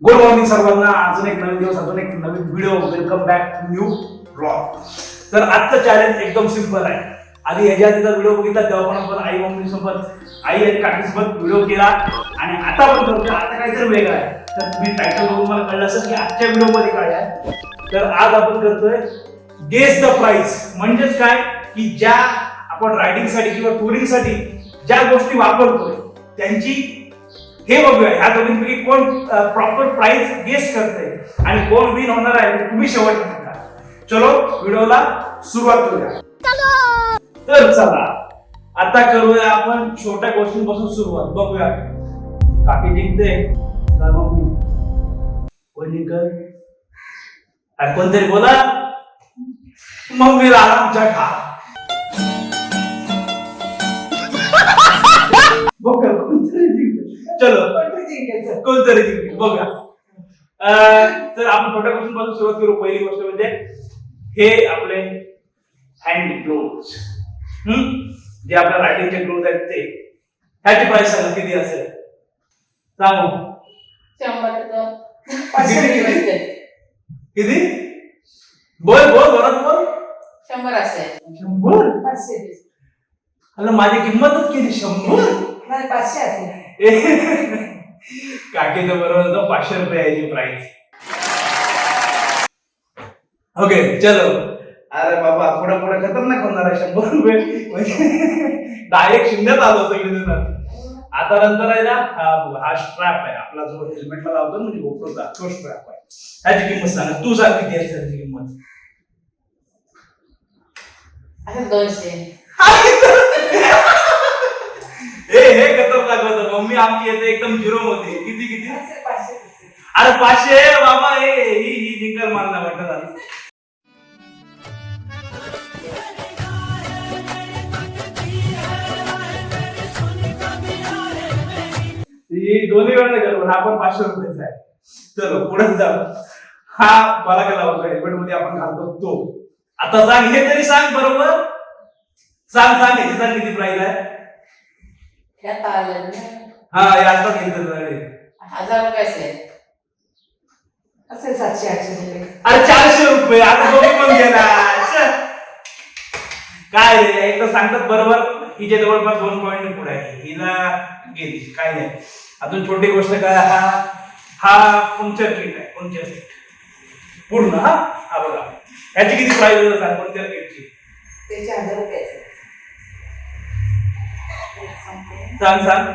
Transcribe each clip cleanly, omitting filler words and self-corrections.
Good morning सर्वांना. अजून एक नवीन दिवस, अजून एक नवीन video. Welcome back to new blog. तर आजचं चॅलेंज एकदम सिंपल आहे. आधी ह्याच्या आधीचा व्हिडिओ बघितला तेव्हा पण आपण आई मम्मी सोबत, आई आणि काकीसोबत व्हिडिओ केला आणि आता पण करतोय. आता काहीतरी वेगळं आहे. तर तुम्ही टायटल बघून मला कळलं असेल की आजच्या व्हिडिओ मध्ये काय आहे. तर आज आपण करतोय गेस द प्राइस. म्हणजेच काय की ज्या आपण रायडिंग साठी किंवा टुरिंग साठी ज्या गोष्टी वापरतोय त्यांची हे बघूया. ह्या दोघींपैकी कोण प्रॉपर प्राइस गेस करते आणि कोण विन होणार आहे तुम्ही शेवट सांगा. चलो व्हिडिओला सुरुवात करूया. तर चला आता करूया आपण छोट्या गोष्टींपासून सुरुवात. बघूया काकी जिंकते का मम्मी. कोण जिंकल? अरे कोणतरी बोला. मम्मीला आमच्या खा. बघूया कोणतरी जिंकल. चलो कोणतरी जिंकेल बघा. तर आपण छोट्या गोष्टींपासून सुरुवात करू. पहिली गोष्ट म्हणजे हे आपले हँड ग्लोव्स. जे आपल्या रायडिंगचे ग्लोव्स आहेत ते. ह्याची प्राइस सांगा किती असेल. सांगू 100 किती? बोल बोल बरोबर बोल. 100 असेल. 100? 500 अरे माझी किंमतच किती? 100? नाही 500 असेल. काकीचं बरोबर 500 रुपये याची प्राइस. ओके चलो. अरे बाबा पुढे पुढे खतरनाक होणार आहे. 100 रुपये डायरेक्ट शून्यात आलो सगळे. आता नंतर आहे ना हा स्ट्रॅप आहे आपला जो हेल्मेटला लावतो म्हणजे गोप्रोचा तो स्ट्रॅप आहे. ह्याची किंमत सांग. तू सांग किती आहे त्याची किंमत. असेल 200. हे खतरनाक होतं. मम्मी आमची येते एकदम झिरो मध्ये. किती किती? असेल 500 असेल. अरे 500 बाबा. ही जिंकल मारणार वाटत. दोन्ही वेळा करू. हा पण 500 रुपयाचा आहे. चलो पुढे जाऊ. हा मला काय लावतो हेल्मेट मध्ये आपण घालतो तो. आता सांग हे तरी सांग बरोबर. सांग सांग ह्याची सांग किती प्राइस आहे. ह्यात आलं ना. हा याचा घेतलं. 1000 रुपये असेल. असेल 700-800 रुपये. अरे 400 रुपये. आता दोघी पण गेला. काय रे एक तर सांगतात बरोबर. हिच्या जवळपास 2 पॉईंट पुढे आहे. हिला गेली काय नाही. अजून छोटी गोष्ट काय. हा पंक्चर किट आहे. पंक्चर किट पूर्ण. हा बघा ह्याची किती प्राइस आहे सांग. पंक्चर किटची त्याचे 1000 रुपये असेल. सांग सांग.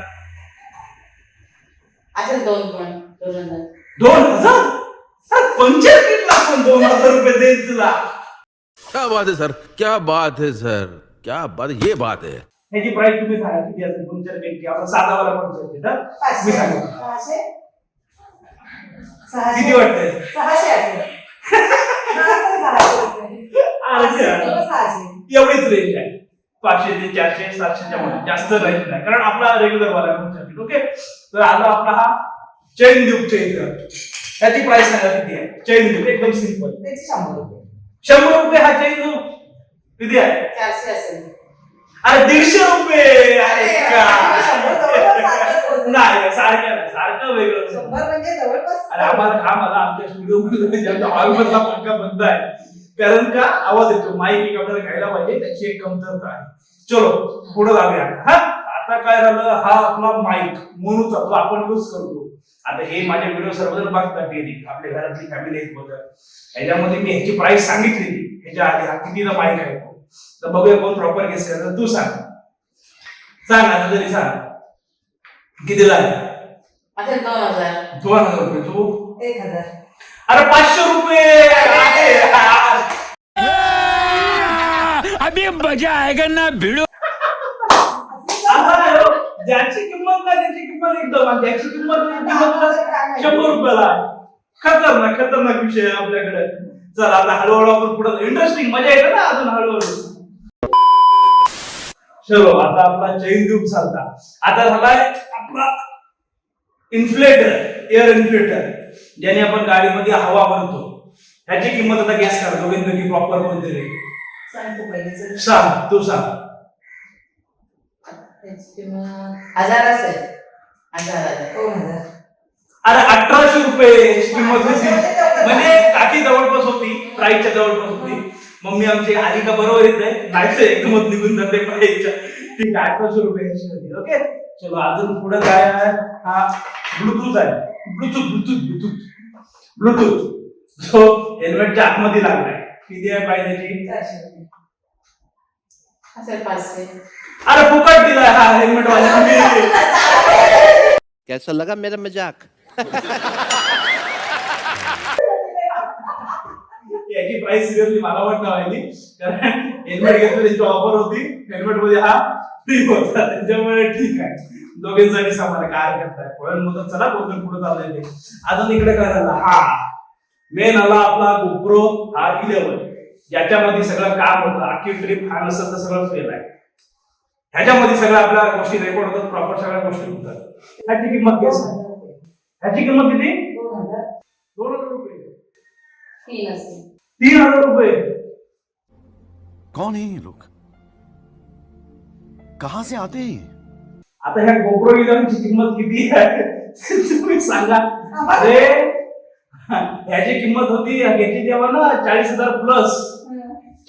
असेल 2,000. 2000? पंक्चर किटला पण 2000 रुपये देईल तुला. क्या बात है सर, क्या बात है सर, क्या बात, ये बात है. ह्याची प्राइस तुम्ही सांगा किती असेल. पंक्चर किटची आपला साधावाला पंक्चर किट. मी सांगतो 600 किती वाटतंय. 600 असेल. एवढीच रेंज आहे. 500 ते 400 700च्या मध्ये जास्त रेंज नाही कारण आपला रेग्युलर वाला पंक्चर किट. ओके तर आला आपला हा चेन ड्यूबच्या इथं. त्याची प्राइस सांगा किती आहे. चेन ड्यूब एकदम सिंपल. त्याचे 100 रुपये. 100 रुपये हा चेन ड्यूब किती आहे. 400 असेल. अरे 150 रुपये. अरे नाही सारखं नाही. सारखं वेगळं. 100 म्हणजे जवळपास. अरे आम्हाला आमच्या स्टुडिओ मध्ये हॉल मधला पंखा बंद आहे कारण का आवाज येतो. माईक एक आपल्याला घ्यायला पाहिजे त्याची एक कमतरता आहे. चलो पुढे जाऊया. आता काय झालं. हा आपला माईक मोनूचा जो आपण यूज करतो. आता हे माझे व्हिडिओ सर्वजण बघतात. आपल्या घरातली फॅमिली आहेत बघा. ह्याच्यामध्ये मी ह्याची प्राइस सांगितलेली ह्याच्या आधी. हा कितीचा माईक आहे तो. तर बघूया कोण प्रॉपर गेस करतो. तू सांग. सांग आता तरी सांग कितीला आहे. असेल 2000. 2000 रुपये. तू 1000. अरे 500 रुपये. अभी मजा आएगा ना भिड़ो. ज्याची किंमत नाही त्याची किंमत एकदम आणि ज्याची किंमत नाही 100 रुपयाला आहे. खतरनाक खतरनाक विषय आहे आपल्याकडे. चला आता हळूहळू आपण पुढे. इंटरेस्टिंग मजा येते ना अजून हळूहळू. चलो आता आपला चेन ट्यूब चालता. आता झालाय आपला इन्फ्लेटर. एअर इन्फ्लेटर ज्याने आपण गाडीमध्ये हवा भरतो. ह्याची किंमत आता गेस करा दोघींपैकी प्रॉपर कोणतरी. सांगतो पहिले. सांग तू सांग. त्याची किंमत 1000 असेल. 1000. 2000. अरे 1800 रुपये किंमत होती. म्हणजे काकी जवळपास होती, प्राईसच्या जवळपास होती. मम्मी आमची आली का बरोबर येत आहे, नाही तर एकदमच निघून जाते प्राईसच्या. ठीक आहे, 1800 रुपयाची होती. ओके चलो अजून पुढे काय आहे? हा ब्लूटूथ आहे. ब्लूटूथ जो हेल्मेटच्या आतमध्ये लागलाय. किती आहे प्राईस याची? 400 रुपये. असेल 500. अरे फुकट दिलाय हा हेल्मेट वाला. कैसा लगा मेरा मजाक? याची प्राइस सिरियसली मला वाटतं व्हायली, कारण हेल्मेट घेतलं त्याची ऑफर होती, हेल्मेट मध्ये हा फ्री होता, त्याच्यामुळे ठीक आहे. दोघांसाठी समान काय करताय पण मग चला बोलतो पुढे चाललंय ते. अजून इकडे काय झालं? हा मेन आला आपला GoPro हा 11, ज्याच्यामध्ये सगळं काम होतं. अख्खी ट्रिप हा नसतं तर सगळं फेल आहे. ह्याच्यामध्ये सगळं आपल्या गोष्टी रेकॉर्ड होतात, प्रॉपर सगळ्या गोष्टी होतात. ह्याची किंमत काय? 2000 रुपये. ह्याची किंमत किती? 2000. 2000 रुपये. 3 असेल. 3000 रुपये. कौन है ये लोग? कहां से आते हैं? आता ह्या GoPro 11 ची किंमत किती आहे तुम्ही सांगा. अरे ह्याची किंमत होती ह्याची तेव्हा ना 40,000 प्लस.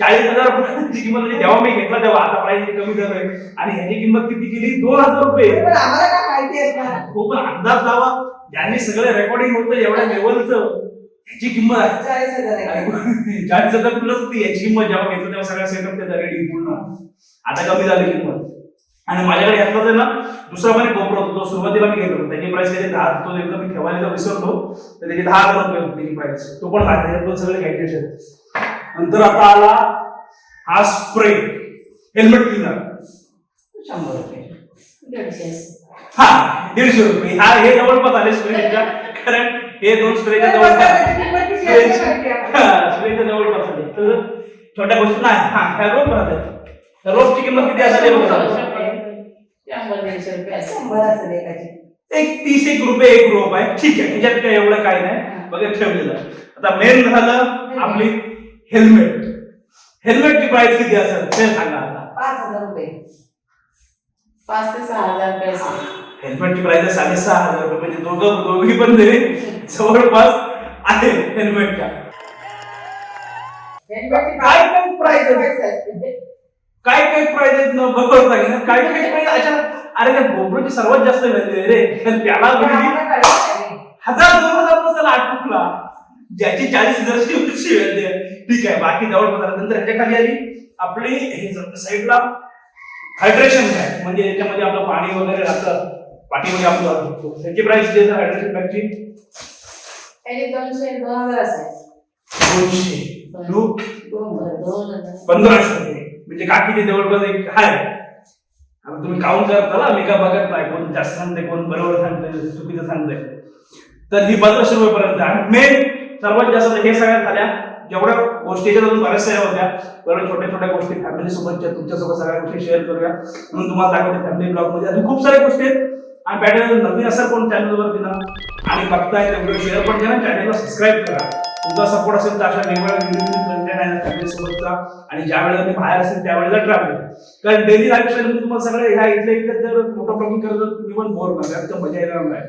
40,000 ची किंमत म्हणजे जेव्हा मी घेतला तेव्हा, आता प्राइस कमी झालंय. आणि ह्याची किंमत किती केली? 2000 रुपये. पण आम्हाला काय माहिती आहे का? हो पण अंदाज लावा, ज्यांनी सगळं रेकॉर्डिंग होतं एवढ्या लेवलचं, ह्याची किंमत 40,000 आहे. 40,000 प्लस होती याची किंमत. जेव्हा घेतलं तेव्हा सगळा सेटअप त्याचा रेडी पूर्ण. आता कमी झाली किंमत. आणि माझ्याकडे यातला ना दुसरा पण GoPro होता, तो सुरुवातीला मी घेतला होता. त्याची प्राइस त्याची 10, तो एकदा मी ठेवायला विसरलो तर त्याची 10,000 रुपये होती त्याची प्राइस. तो पण माझ्याकडे सगळे घ्यायचे. नंतर आता आला हा स्प्रे हेल्मेट क्लीनर. 100 रुपये. 150 असेल. हा 150 रुपये. हा हे जवळपास आले स्प्रेच्या, कारण हे दोन स्प्रेच्या जवळपास स्प्रेच्या जवळपास आले. तर छोट्या गोष्टी नाही. हा ह्या रोप राहतात. रोपची किंमत किती असेल? 100 रुपये. 100-150 रुपये असेल. 100 असेल एकाची. एक 30 रुपये एक रोप आहे. ठीक आहे, ह्याच्यात काय एवढं काही नाही, बघा ठेवलेलं. आता मेन झालं आपली हेल्मेट. हेल्मेटची प्राइस किती असेल ते सांगा आता. 5,000 रुपये. 5 ते 6,000 रुपये असेल. हेल्मेटची प्राइस 6,500 रुपये. म्हणजे दोघी पण तरी जवळपास आहे हेल्मेटच्या. हेल्मेटची काय काय प्राइस आहे? पैसे असते. काय काय प्राइस आहेत ना बघत नाही. काय काय प्राइस अशा. अरे त्या GoProची सर्वात जास्त व्हॅल्यू आहे रे. त्याला पण बघितली आम्हाला कळलं नाही. 1000-2000 पासून आटुकला, ज्याची 40,000ची वर्षी व्हॅल्यू आहे. ठीक आहे, बाकी जवळपास आलं. नंतर ह्याच्या खाली आली आपली हे साईडला हायड्रेशन बॅग, म्हणजे याच्यामध्ये आपलं पाणी वगैरे राहतं, पाठीमध्ये आपण लावू शकतो. त्याची प्राइस जी आहे हायड्रेशन बॅगची त्याची 200-2000 असेल. 200 2000. 1500 रुपये. म्हणजे काकीचे जवळपास एक आहे. आता तुम्ही काउंट करता ना, मी का बघत नाही कोण जास्त सांगते कोण बरोबर सांगते चुकीचं सांगते. तर ही 1500 रुपये पर्यंत. आणि मेन सर्वात जास्त हे सगळ्यात झाल्या जेवढ्या गोष्टीच्या अजून बऱ्याचशा होत्या, बरोबर छोट्या छोट्या गोष्टी फॅमिली सोबतच्या तुमच्यासोबत सगळ्या गोष्टी शेअर करूया म्हणून तुम्हाला दाखवते फॅमिली ब्लॉग मध्ये. अजून खूप साऱ्या गोष्टी आहेत. आणि पॅटर्न नवीन असेल कोण चॅनलवरती ना आणि बघताय त्या व्हिडिओ शेअर पण करा, चॅनलला सबस्क्राईब करा. तुमचा सपोर्ट असेल तर अशा वेगवेगळ्या कंटेंट आहे फॅमिली सोबतचा. आणि ज्या वेळेला मी बाहेर असेल त्यावेळेला ट्रॅव्हलिंग, कारण डेली लाईफस्टाईल तुम्हाला सगळं ह्या इथल्या इथं जर मोठं ब्लॉगिंग करत तुम्ही पण बोर नका, तर मजा येणार नाही.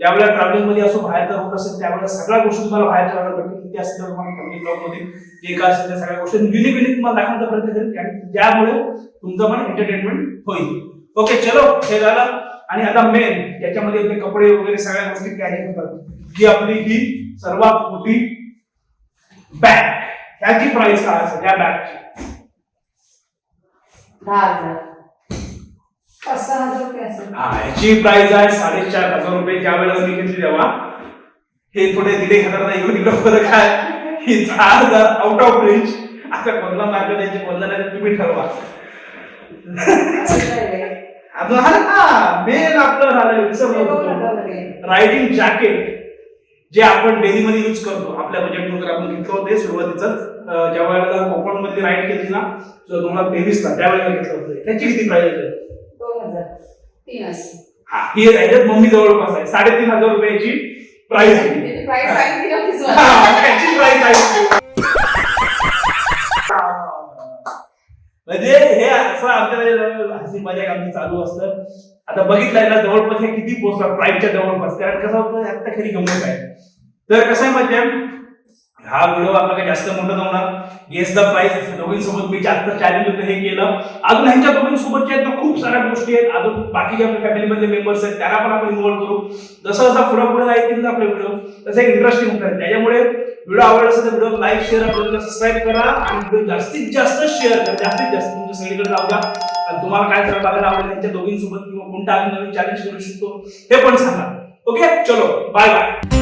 ज्यावेळेला ट्रॅव्हलिंग मध्ये असो बाहेर जर होत असेल त्यावेळेला सगळ्या गोष्टी तुम्हाला बाहेर करायला भेटतील. किती असेल तर तुम्हाला फॅमिली ब्लॉग मध्ये जे काय असेल त्या सगळ्या गोष्टी युनिक तुम्हाला दाखवण्याचा प्रयत्न करेल, आणि ज्यामुळे तुमचं पण एंटरटेनमेंट होईल. ओके चलो हे झालं. आणि आता मेन याच्यामध्ये आपले कपडे वगैरे सगळ्या गोष्टी कॅरी होतात. जी आपली ही सर्वात मोठी बॅग, ह्याची प्राइस काय असेल या बॅगची? 10,000. 5,000 रुपये असेल. ह्याची प्राइस आहे 4,500 रुपये. ज्या वेळेला मी घेतली तेव्हा हे थोडे 1,500 इकडे तिकडे फरक आहे. ही 10,000 आउट ऑफ रेंज. आता कोणला मार्केट द्यायची कोणला नाही तुम्ही ठरवा. अजून हा मेन आपलं झालं रायडिंग जॅकेट, जे आपण डेली मध्ये यूज करतो. आपल्या बजेट नुसार आपण घेतलं होते सुरुवातीचं, ज्या वेळेला कोकण मध्ये राईड केली ना 2023 ला, त्यावेळेला घेतलं होतं. त्याची किती प्राइस आहे? 2,000. 3 असेल. हा ही याच्यात मम्मी जवळपास आहे 3,500 रुपयाची प्राइस आहे. त्याची प्राइस सांगितली नव्हतीच मला. त्याची प्राइस आहे. म्हणजे हे असं आमच्याकडे हसी मजाक आमची चालू असतं. आता बघितलंय ना जवळपास हे किती पोहोचतात प्राईसच्या जवळपास, कारण कसं होतं आता खरी गंमत आहे. तर कसं आहे म्हणजे हा व्हिडिओ आपला काही जास्त मोठा नव्हणार. गेस द प्राइस दोघींसोबत मी जास्त चॅलेंज होतं हे केलं. अजून ह्यांच्या दोघींसोबतच्या आहेत ना खूप साऱ्या गोष्टी आहेत, अजून बाकीचे आपल्या फॅमिलीमधले मेंबर्स आहेत त्यांना पण आपण इन्व्हॉल्व करू. जसं जसं पुढे जायतील ना आपले व्हिडिओ तसं इंटरेस्टिंग होतात. त्याच्यामुळे व्हिडिओ आवडला असेल तर व्हिडिओ लाईक शेअर आपल्याला सबस्क्राईब करा आणि व्हिडिओ जास्तीत जास्त शेअर करा, जास्तीत जास्त तुमच्या सगळीकडे जाऊ द्या. आणि तुम्हाला काय सगळं बघायला आवडेल त्यांच्या दोघींसोबत किंवा कोणता अजून नवीन चॅलेंज करू शकतो ते पण सांगा. ओके, चलो बाय बाय.